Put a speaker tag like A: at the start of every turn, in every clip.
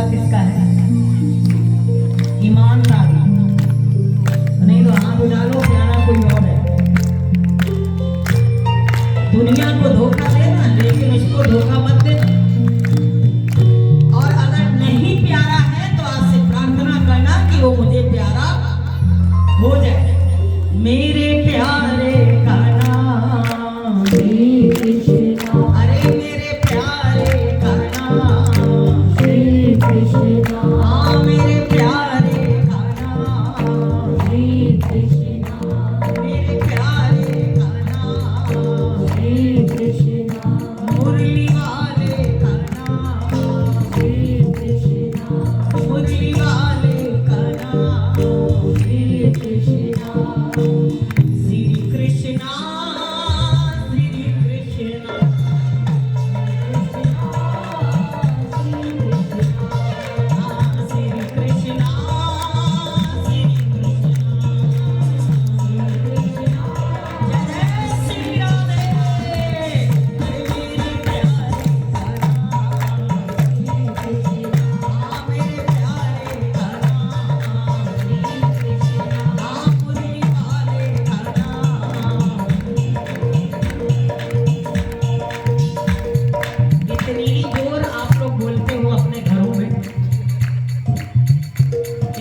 A: किसका है? ईमानदारी। नहीं तो हाथ उठा लो, प्यारा कोई और है। दुनिया को धोखा देना, लेकिन उसको धोखा मत देना। और अगर नहीं प्यारा है तो आज से प्रार्थना करना कि वो मुझे प्यारा हो जाए। मेरे प्यारे का नाम श्री कृष्ण। अरे मेरे प्यारे का नाम श्री कृष्ण। हाँ मेरे प्यारे का नाम श्री कृष्ण। मेरे प्यारे का नाम श्री कृष्ण। मुरली वाले का नाम श्री कृष्ण। मुरली वाले का नाम श्री कृष्ण। श्री कृष्ण श्री कृष्ण। इतनी जोर आप लोग बोलते हो अपने घरों में।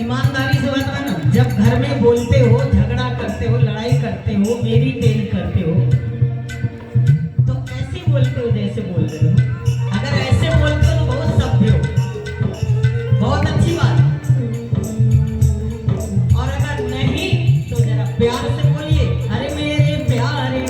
A: ईमानदारी से बताना, जब घर में बोलते हो, झगड़ा करते हो, लड़ाई करते हो, मेरी तेरी करते हो, तो ऐसे बोलते हो जैसे बोल रहे हो। अगर ऐसे बोलते हो तो बहुत सभ्य हो, बहुत अच्छी बात। और अगर नहीं तो जरा प्यार से बोलिए, अरे मेरे प्यारे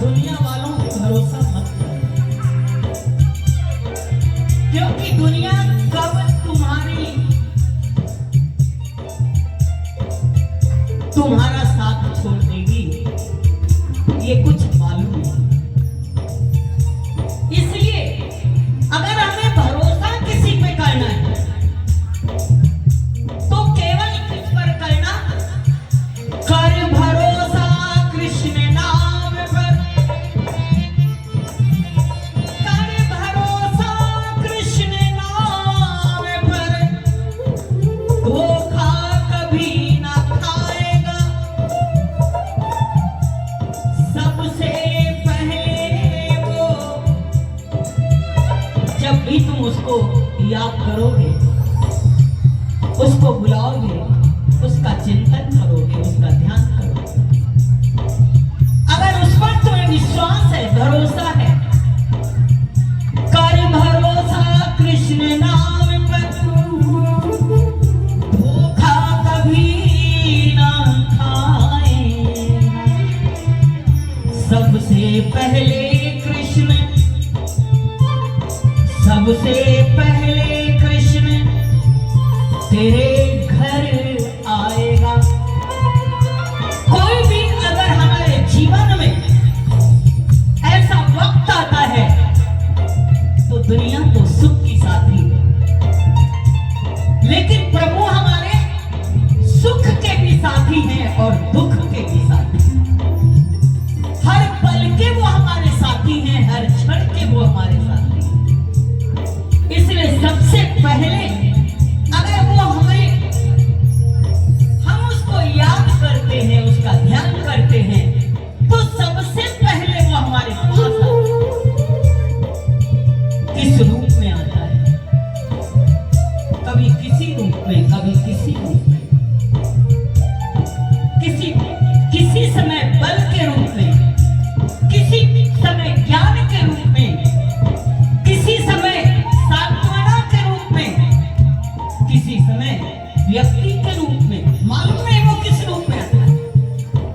A: दुनिया वालों पे भरोसा मत करो, क्योंकि दुनिया कब तुम्हारा साथ छोड़ देगी ये कुछ मालूम नहीं। इसलिए अगर हमें भरोसा किसी पे करना है तो केवल किस पर करना, कर भरोसा कृष्ण नाम पर, कर भरोसा कृष्ण नाम पर, धोखा कभी ना खाएगा। सबसे पहले वो, जब भी तुम उसको याद करोगे, उसको बुलाओगे, उसका चिंतन करोगे, उसका ध्यान करोगे, अगर उस पर तुम्हें विश्वास है, भरोसा है, कर भरोसा कृष्ण नाम पर, धोखा कभी ना खाए। सबसे पहले कृष्ण, सबसे पहले कृष्ण तेरे घर आएगा। कोई भी अगर हमारे जीवन में ऐसा वक्त आता है तो दुनिया तो सुख की साथी है, लेकिन प्रभु हमारे सुख के भी साथी हैं और दुख के भी साथी हैं। हर पल के वो हमारे साथी हैं, हर क्षण के वो हमारे साथी हैं। इसलिए सबसे पहले अगर वो हमें, हम उसको याद करते हैं, उसका ध्यान करते हैं, तो सबसे पहले वो हमारे पास आता है। किस रूप में आता है? कभी किसी रूप में, कभी किसी रूप में, किसी समय बल के रूप में, किसी समय ज्ञान के रूप में, किसी समय सांत्वना के रूप में, किसी समय व्यक्ति के रूप में। मालूम नहीं वो किस रूप में आता है।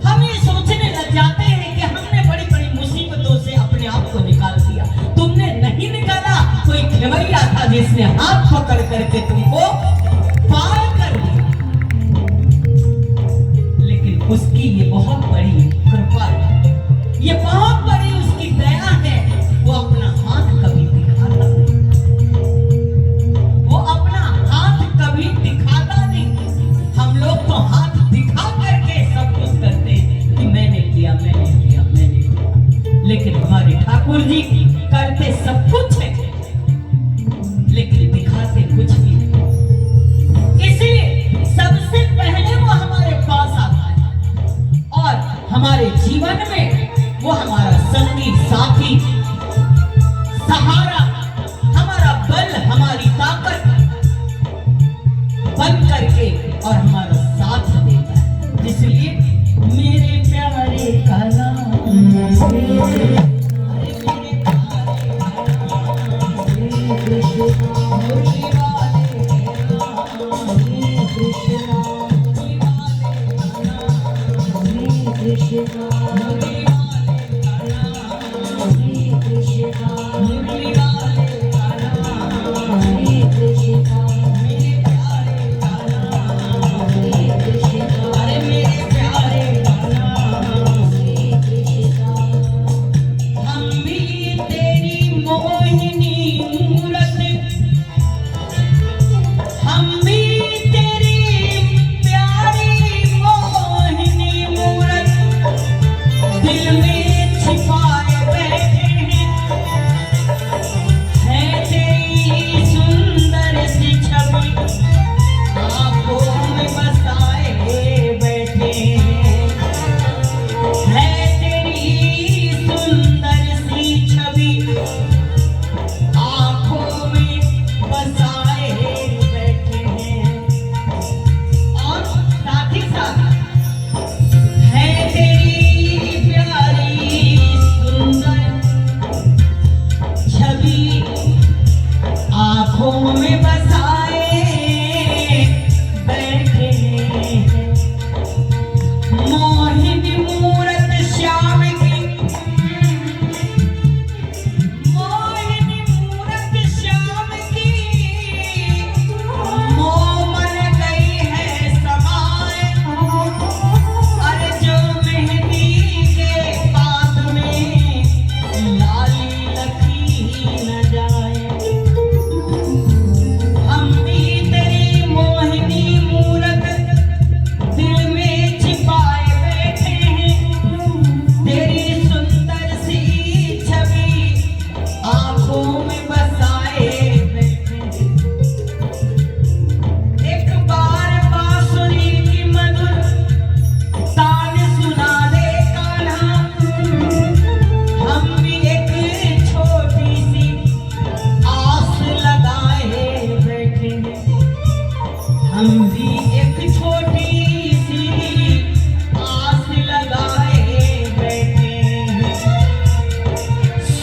A: हम ये सोचने लग जाते हैं कि हमने बड़ी बड़ी मुसीबतों से अपने आप को निकाल दिया। तुमने नहीं निकाला, कोई खेवैया था जिसने हाथ पकड़ करके तुमको पार कर दिया। लेकिन उसकी ये बहुत बड़ी कृपा है, ये बहुत बड़ी उसकी दया है। वो अपना हाथ कभी दिखाता नहीं, वो अपना हाथ कभी दिखाता नहीं। हम लोग तो हाथ दिखा करके सब कुछ करते हैं कि मैंने किया, मैंने किया, मैंने किया। लेकिन हमारे ठाकुर जी करते सब कुछ है, लेकिन दिखाते कुछ भी नहीं। इसलिए सबसे पहले वो हमारे पास आता है और हमारे जीवन में वो हमारा संगी साथी, सहारा, हमारा बल, हमारी ताकत बन करके और हमारा साथ देता है। इसलिए मेरे प्यारे का नाम श्री Krishna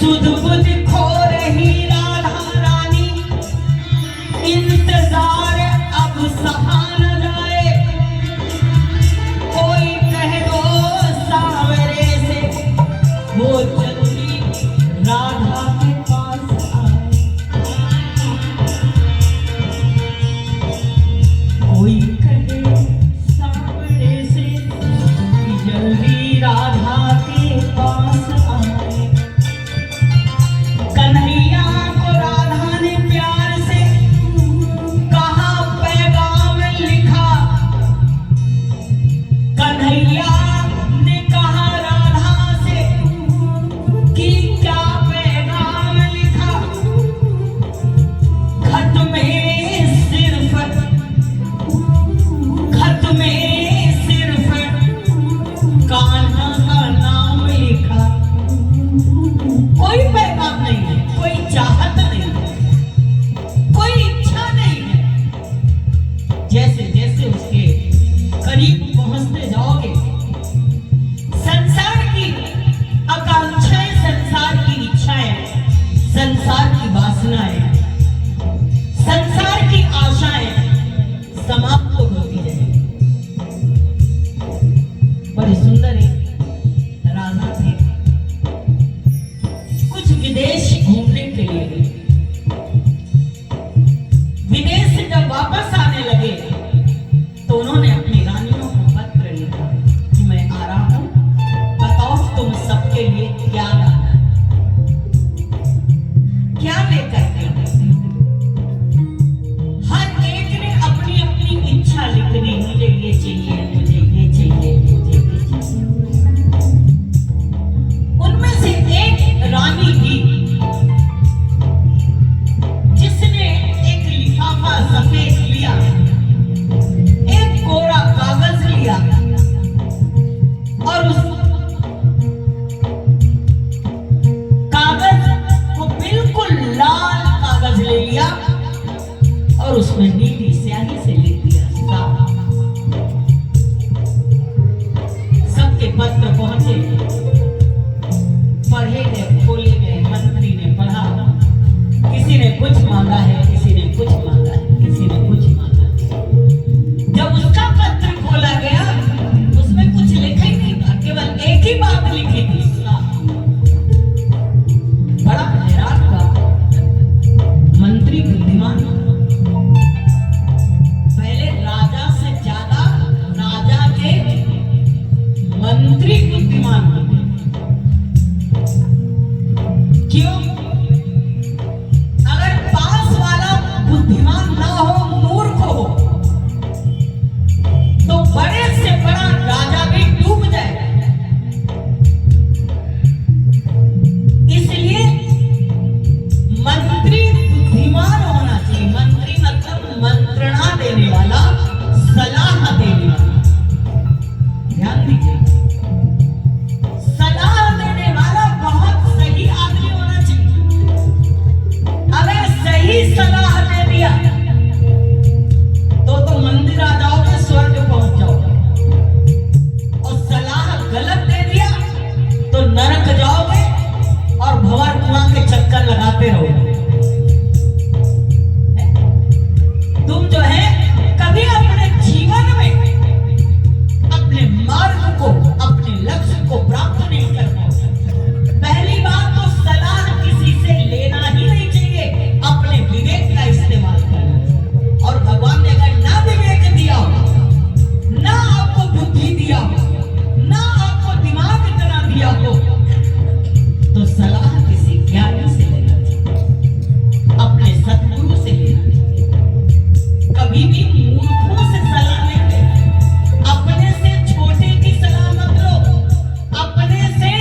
A: सुध बुध खो रही राधा रानी, इंतजार अब सहा न जाए, कोई कह दो सावरे से वो जल्दी राधा के पास आए। कोई कहे सावरे से जल्दी राधा के पास आए। कन्हैया को राधा ने प्यार से कहा, पैगाम लिखा। कन्हैया ने कहा राधा से कि क्या पैगाम लिखा। खत में सिर्फ कान्हा का नाम लिखा। कोई पैगाम नहीं है, कोई चाहत नहीं है, कोई इच्छा नहीं है। जैसे जैसे उसके करीब पहुंचते जाओगे, संसार की आकांक्षाएं, संसार की इच्छाएं, संसार की वासनाएं, संसार की आशाएं समाप्त होती जाएंगी। बड़ी सुंदर एक राधा थे, कुछ विदेश घूमने के लिए गए। विदेश से जब वापस आने लगे तो उन्होंने अपनी रानियों को पत्र लिखा कि मैं आ रहा हूं, बताओ तुम सबके लिए क्या लाना है, क्या लेकर के आना है। हर एक ने अपनी अपनी इच्छा लिख दी, मुझे ये चाहिए, मुझे ये चाहिए, मुझे ये चाहिए। उनमें से एक रानी थी जिसने एक लिफाफा सफेद लिया, एक कोरा कागज लिया और उस कागज को बिल्कुल लाल कागज ले लिया और उसमें नीली स्याही से लिख दिया साफ। सबके पत्र पहुंचे, पढ़े गए, खोले गए, मंत्री ने पढ़ा। किसी ने कुछ मांगा है, किसी ने कुछ मांगा है, किसी ने कुछ मांगा है। जब उसका पत्र खोला गया उसमें कुछ लिखा ही नहीं था, केवल एक ही बात लिखी थी, बड़ा हैरान हुआ मंत्री बुद्धिमान। पहले राजा से ज्यादा राजा के मंत्री बुद्धिमान होते। क्यों? अगर पास वाला बुद्धिमान ना हो, मूर्ख हो, तो बड़े से बड़ा राजा भी डूब जाए। इसलिए मंत्री बुद्धिमान होना चाहिए। मंत्री मतलब मंत्रणा देने वाला, सलाह देने वाला। ध्यान दीजिए, सलाह देने वाला बहुत सही आदमी होना चाहिए। अगर सही सलाह दे दिया तो मंदिर आ जाओगे, स्वर्ग पहुंच जाओगे, और सलाह गलत दे दिया तो नरक जाओगे और भंवर कुआं के चक्कर लगाते रहोगे। तुम जो है कभी अपने जीवन में अपने मार्ग को, अपने लक्ष्य को प्राप्त नहीं कर पाओगे। पहली बात तो सलाह किसी से लेना ही नहीं चाहिए, अपने विवेक का इस्तेमाल करना चाहिए। और भगवान ने अगर ना विवेक दिया हो, ना आपको बुद्धि दिया हो, ना आपको दिमाग इतना दिया हो, तो सलाह किसी ज्ञानी से लेना चाहिए, अपने सद्गुरु से लेना चाहिए। कभी भी मूर्खों से सलाह नहीं लेना। अपने से छोटे की सलाह मत लो, अपने से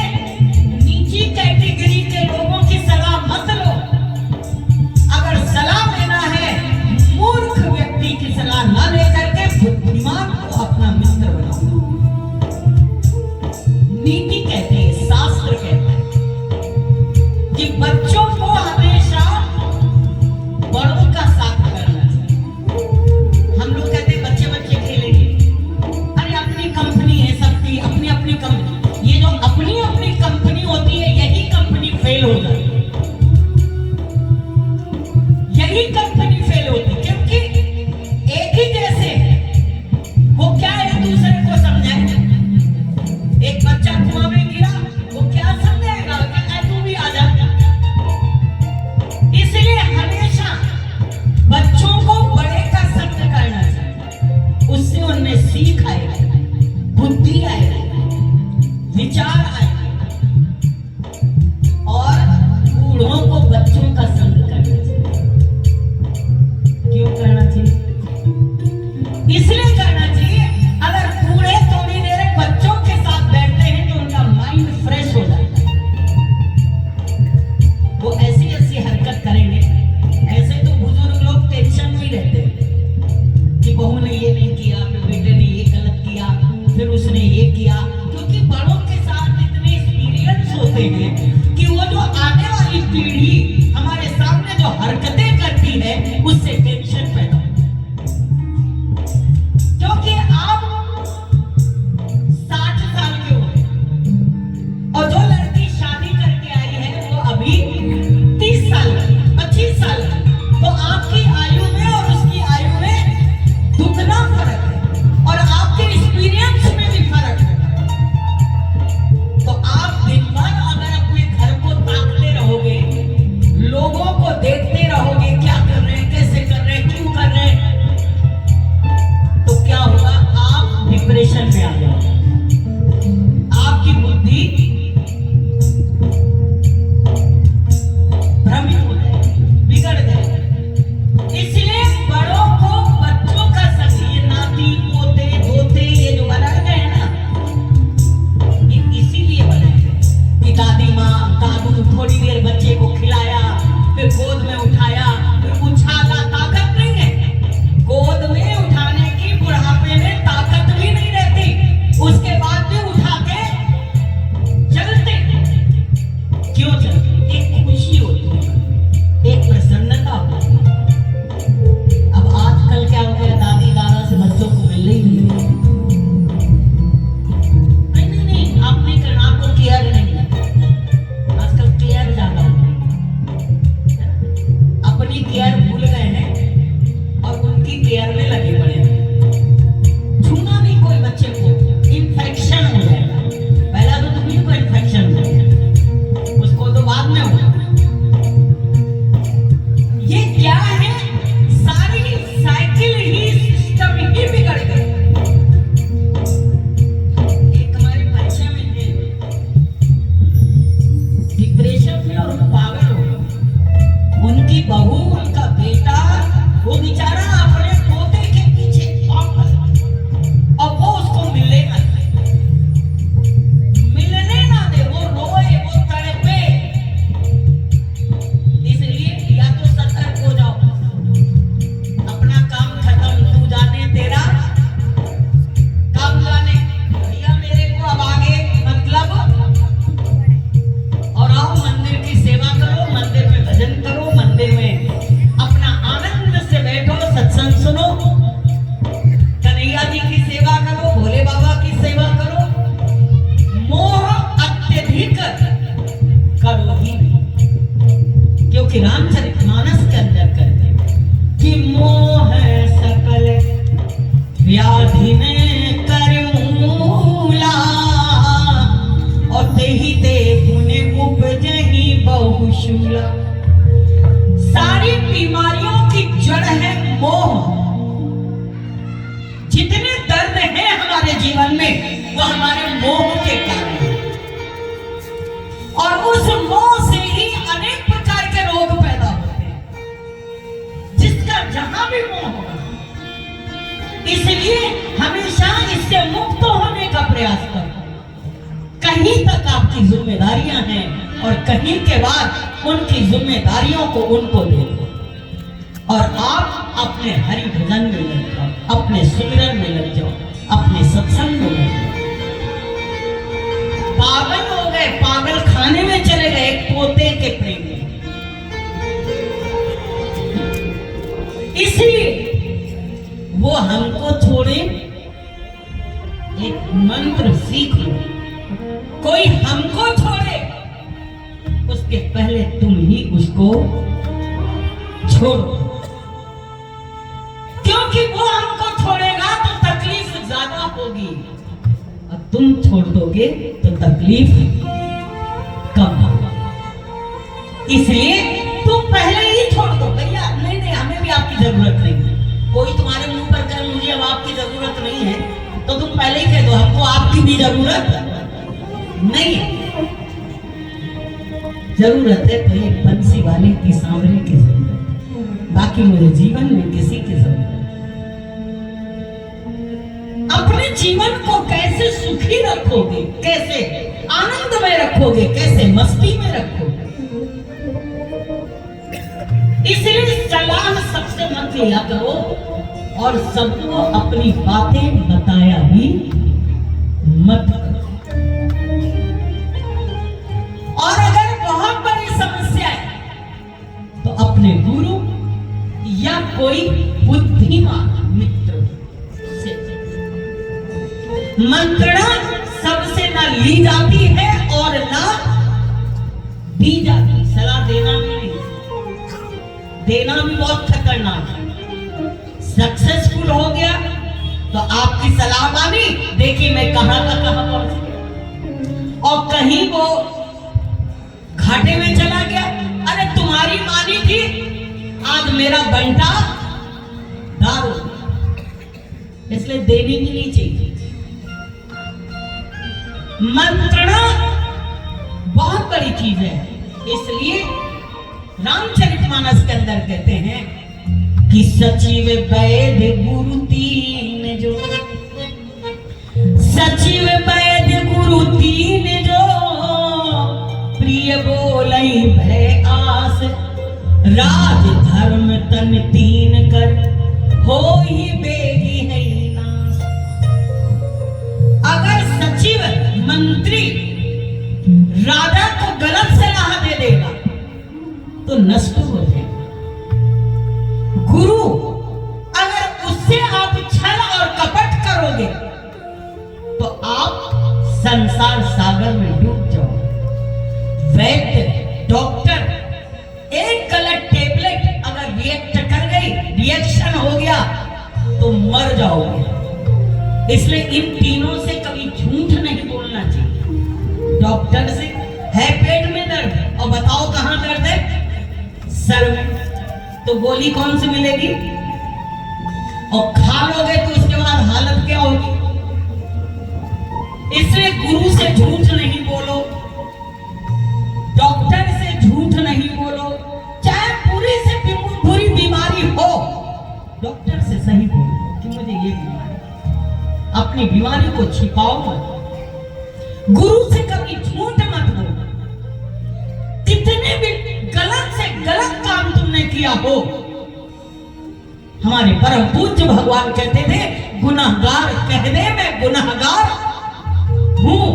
A: में और पागल हो गई। उनकी बहू, उनका बेटा, वो बेचारा अपने पोते के पीछे पागल, और वो उसको मिलने ना दे, वो रोए, वो तड़पे। इसलिए या तो सतर्क हो जाओ, अपना काम खत्म, तू जाने तेरा काम जाने, भैया मेरे को अब आगे मतलब, और आओ मंदिर की सेवा करो, मंदिर में भजन करो, मंदिर में अपना आनंद से बैठो, सत्संग सुनो, कन्हैया जी की सेवा करो, भोले बाबा की सेवा करो। मोह अत्यधिक करो ही नहीं, क्योंकि रामचरितमानस के अंदर कहते हैं कि मोह सकल व्याधि में करूला, और तेहि ते पुण्य उपजहि बहुशूला। सारी बीमारियों की जड़ है मोह। जितने दर्द हैं हमारे जीवन में वो हमारे मोह के कारण है, और उस मोह से ही अनेक प्रकार के रोग पैदा होते हैं, जिसका जहां भी मोह होगा। इसलिए हमेशा इससे मुक्त होने का प्रयास करो। कहीं तक आपकी जिम्मेदारियां हैं, और कहीं के बाद उनकी जिम्मेदारियों को उनको दे दो, और आप अपने हरि भजन में लग जाओ, अपने सुमिरन में लग जाओ, अपने सत्संग में लग जाओ। पागल हो गए, पागल खाने में चले गए पोते के प्रेम में। इसलिए वो हमको छोड़े, एक मंत्र सीख लो, कोई हमको छोड़े उसके पहले तुम ही उसको छोड़ो, क्योंकि वो हमको छोड़ेगा तो तकलीफ ज्यादा होगी, और तुम छोड़ दोगे तो तकलीफ कम होगा। इसलिए तुम पहले ही छोड़ दो, भैया नहीं नहीं हमें भी आपकी जरूरत नहीं। कोई तुम्हारे मुंह पर कहे मुझे अब आपकी जरूरत नहीं है, तो तुम पहले ही कह दो हमको आपकी भी जरूरत नहीं है। जरूरत है तो एक बंसी वाले की, सांवरे की जरूरत, बाकी मुझे जीवन में किसी की जरूरत। अपने जीवन को कैसे सुखी रखोगे, कैसे आनंद में रखोगे, कैसे मस्ती में रखोगे, इसलिए सलाह सबसे मत लिया करो, और सबको अपनी बातें बताया भी मत करो। और अगर बहुत बड़ी समस्या है तो अपने गुरु या कोई बुद्धिमान मित्र से, मंत्रणा सबसे ना ली जाती है और ना दी जाती। सलाह देना भी नहीं, देना भी बहुत खतरनाक है। सक्सेसफुल हो गया तो आपकी सलाह मानी, देखिए मैं कहां का कहां पहुंच गया, और कहीं वो घाटे में चला गया, अरे तुम्हारी मानी थी, आज मेरा बंटा दारू, इसलिए देनी भी नहीं चाहिए। मंत्रणा बहुत बड़ी चीज है। इसलिए रामचरितमानस के अंदर कहते हैं कि सचिव वैद्य गुरु तीन जो, सचिव वैद्य गुरु तीन जो, प्रिय बोलई भय आस, राज धर्म तन तीन कर, हो ही बेगी है नाश। अगर सचिव मंत्री राजा को गलत सलाह दे देगा तो नष्ट हो जाएगा। गुरु अगर उससे आप छल और कपट करोगे तो आप संसार सागर में डूब जाओगे। वैद्य डॉक्टर एक गलत टेबलेट अगर रिएक्ट कर गई, रिएक्शन हो गया तो मर जाओगे। इसलिए इन तीनों से कभी झूठ नहीं बोलना चाहिए। डॉक्टर से है पेट में दर्द, और बताओ कहां दर्द है, सर में, तो गोली कौन सी मिलेगी, और खा लोगे तो उसके बाद हालत क्या होगी। इसलिए गुरु से झूठ नहीं बोलो, डॉक्टर से झूठ अपनी बीमारी को छिपाओ मत, गुरु से कभी झूठ मत बोलो। कितने भी गलत से गलत काम तुमने किया हो, हमारे परम पूज्य भगवान कहते थे, गुनाहगार कह दे मैं गुनाहगार हूं,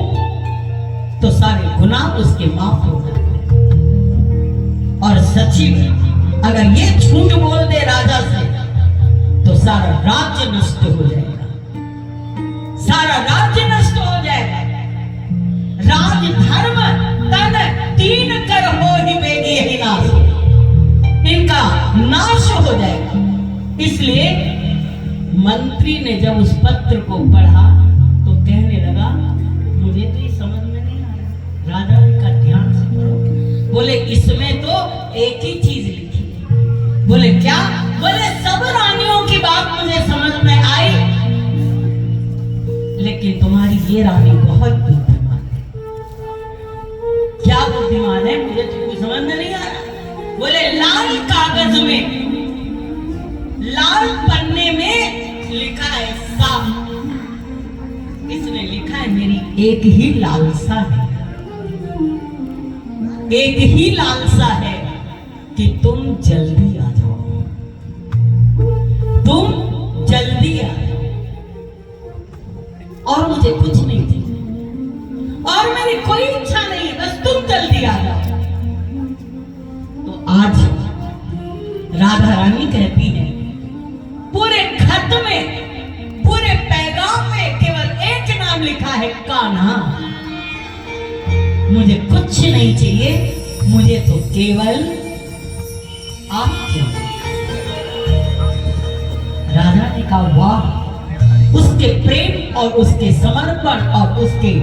A: तो सारे गुनाह उसके माफ हो जाते हैं। और सच्ची में अगर ये झूठ बोल दे राजा से, तो सारा राज्य नष्ट हो जाएगा, सारा राज्य नष्ट हो जाएगा। राज धर्म तन तीन कर हो ही बेगी यही नाश, इनका नाश हो जाएगा। इसलिए मंत्री ने जब उस पत्र को पढ़ा तो कहने लगा, मुझे तो ये समझ में नहीं आ रहा। राजा ने कहा ध्यान से पढ़ो। बोले इसमें तो एक ही चीज लिखी है। बोले क्या? बोले सब रानियों की बात मुझे समझ में आई, लेकिन तुम्हारी ये रानी बहुत बुद्धिमान है। क्या बुद्धिमान है? मुझे तो कुछ समझ में नहीं आ रहा। बोले लाल कागज में, लाल पन्ने में लिखा है साफ, इसमें लिखा है मेरी एक ही लालसा है, एक ही लालसा है कि तुम जल्दी आ जाओ, तुम जल्दी आ जाओ, और मुझे कुछ नहीं चाहिए, और मेरी कोई इच्छा नहीं है, बस तुम जल्दी आ जाओ। तो आज राधा रानी कहती है, पूरे खत में, पूरे पैगाम में केवल एक नाम लिखा है, कान्हा। मुझे कुछ नहीं चाहिए, मुझे तो केवल आप चाहिए। राजा ने कहा वाह, उसके प्रेम और उसके समर्पण और उसके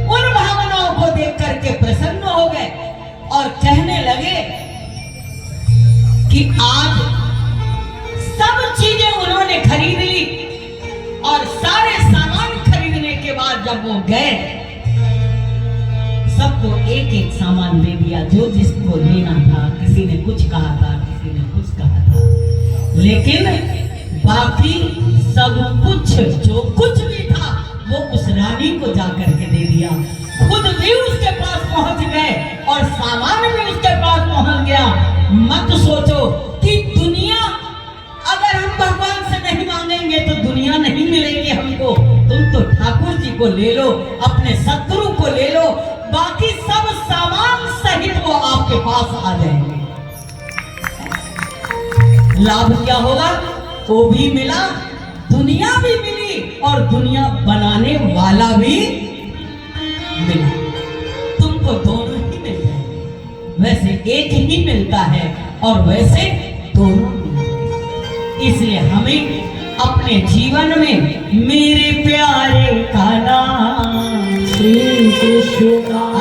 A: उन भावनाओं को देख करके प्रसन्न हो गए और कहने लगे कि आज सब चीजें उन्होंने खरीद ली, और सारे सामान खरीदने के बाद जब वो गए, सबको एक एक सामान दे दिया जो जिसको लेना था। किसी ने कुछ कहा था, किसी ने कुछ कहा था, लेकिन बाकी सब कुछ जो कुछ भी था वो उस रानी को जाकर के दे दिया। खुद भी उसके पास पहुंच गए और सामान भी उसके पास पहुंच गया। मत सोचो कि दुनिया, अगर हम भगवान से नहीं मांगेंगे तो दुनिया नहीं मिलेगी हमको। तुम तो ठाकुर जी को ले लो, अपने शत्रु को ले लो, बाकी सब सामान सहित वो आपके पास आ जाएंगे। लाभ क्या होगा? वो भी मिला, दुनिया भी मिली, और दुनिया बनाने वाला भी मिला। तुमको दोनों ही मिल जाएंगे। वैसे एक ही मिलता है और वैसे दोनों मिलते हैं। इसलिए हमें अपने जीवन में मेरे प्यारे का नाम श्री कृष्ण,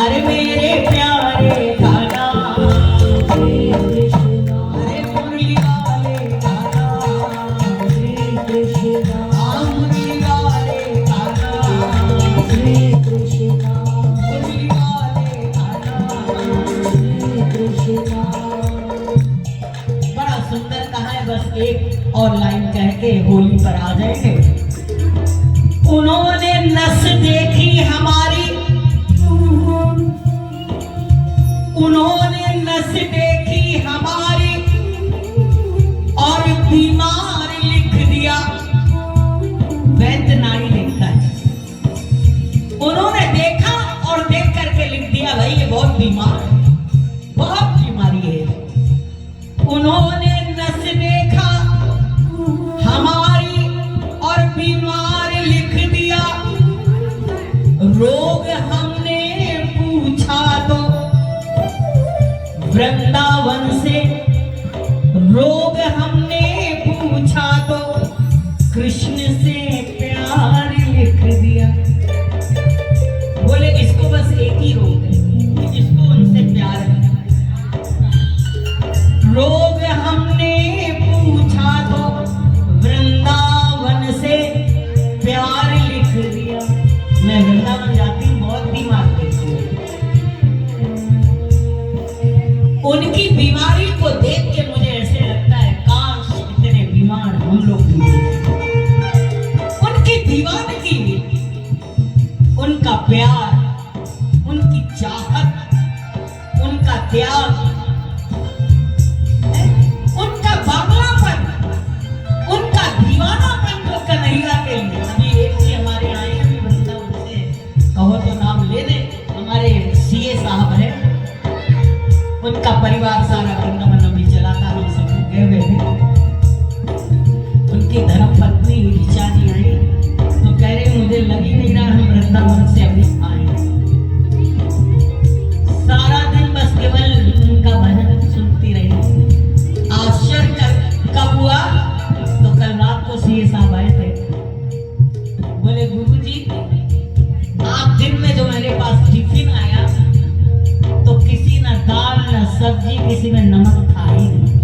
A: अरे मेरे प्यारे का नाम श्री कृष्ण, अरे मुरली वाले का नाम श्री कृष्ण, मुरली वाले का नाम श्री कृष्ण, मुरली वाले का नाम श्री कृष्ण। बड़ा सुंदर कहा है, बस एक और लाइन कह के होली पर आ जाएंगे। उन्होंने नस देखी हमारी, उन्होंने नस देखी हमारी, और बीमार लिख दिया। वैद्य नारी लिखता है, उन्होंने देखा और देख करके लिख दिया, भाई ये बहुत बीमार है, बहुत बीमारी है। उन्होंने नस देखा हमारी और बीमार लिख दिया, रोग हमने पूछा तो वृंदावन से, रोग हमने पूछा तो कृष्ण से प्यार लिख दिया। बोले इसको बस एक ही रोग है, इसको उनसे प्यार है। रोग हमने पूछा तो वृंदावन से प्यार लिख दिया। मैं वृंदावन जाती हूँ, बहुत बीमार देखती हूँ, उनकी बीमारी को देख के मुझे ऐसे लगता है काश इतने बीमार हम लोग भी। उनकी दीवानगी त्याग, उनका बावलापन, उनका दीवानापन जो कन्हैया के लिए। अभी एक जी हमारे आए हैं, अभी बंदा उनसे कहो तो नाम ले दे, हमारे सीए साहब है, उनका परिवार सारा वृंदावन अभी चलाता, हम सब गए हुए थे। उनकी धर्म पत्नी ऋचा जी आई तो कह रहे मुझे लग ही नहीं रहा हम वृंदावन से अभी आए। सारा दिन बस केवल उनका भजन सुनती रही। आश्चर्य कब हुआ तो कल रात को सीए साहब आए थे, बोले गुरुजी आप दिन में जो मेरे पास टिफिन आया तो किसी न दाल न सब्जी, किसी में नमक था ही नहीं,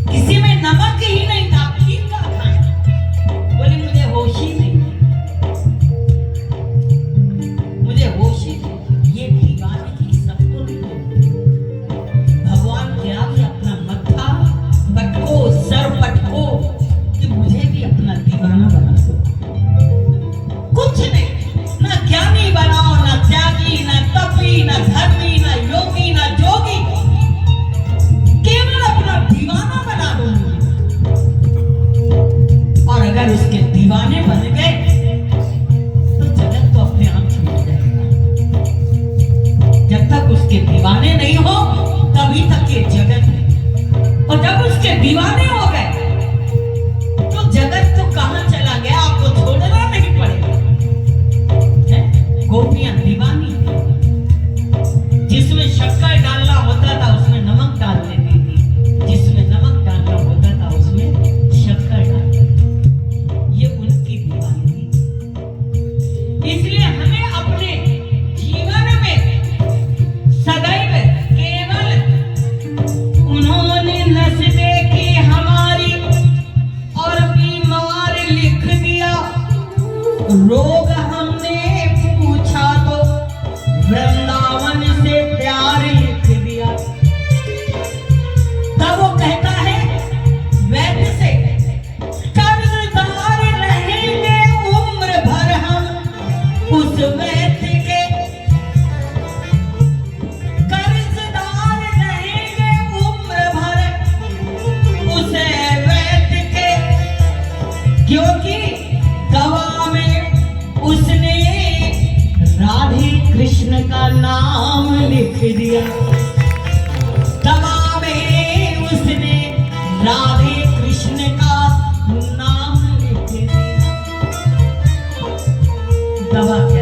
A: किसी में नमक ही नहीं था, खीर का खाना। बोले मुझे होश ही नहीं, मुझे होश ही नहीं। ये दीवाने की सबको भगवान के आगे अपना मत्था पटको, सर पटको कि मुझे भी अपना दीवाना बना दो। कुछ नहीं, ना ज्ञानी बनाओ, ना त्यागी, ना तपी, ना धर्मी, ना योगी, ना जोगी, केवल अपना दीवाना बना दो मुझे। और अगर उसके दीवाने बन गए तो जगत तो अपने आप छूट जाएगा। जब तक उसके दीवाने नहीं हो तभी तक ये जगत है, और जब उसके दीवाने हो गए तो जगत तो कहां चला गया, आपको छोड़ना नहीं पड़ेगा। गोपियां दीवानी थी, जिसमें शक्कर डालना होता था उसमें नमक डाल देती थी, जिसमें नमक डालना होता था उसमें शक्कर डाल देती। ये उनकी दीवानी थी। इसलिए हमें अपने जीवन में सदैव केवल उन्होंने नस देखी हमारी और बीमार लिख दिया, रोग हमने पूछा तो वृंदावन से प्यार लिख दिया। तब वो कहता है वैद्य से, कर्जदार रहेंगे उम्र भर हम उस वैद्य के, कर्जदार रहेंगे उम्र भर उस वैद्य के, क्योंकि दवा में उसने राधे कृष्ण का नाम लिख दिया। दवा में उसने राधे कृष्ण का नाम लिख दिया। दवा क्या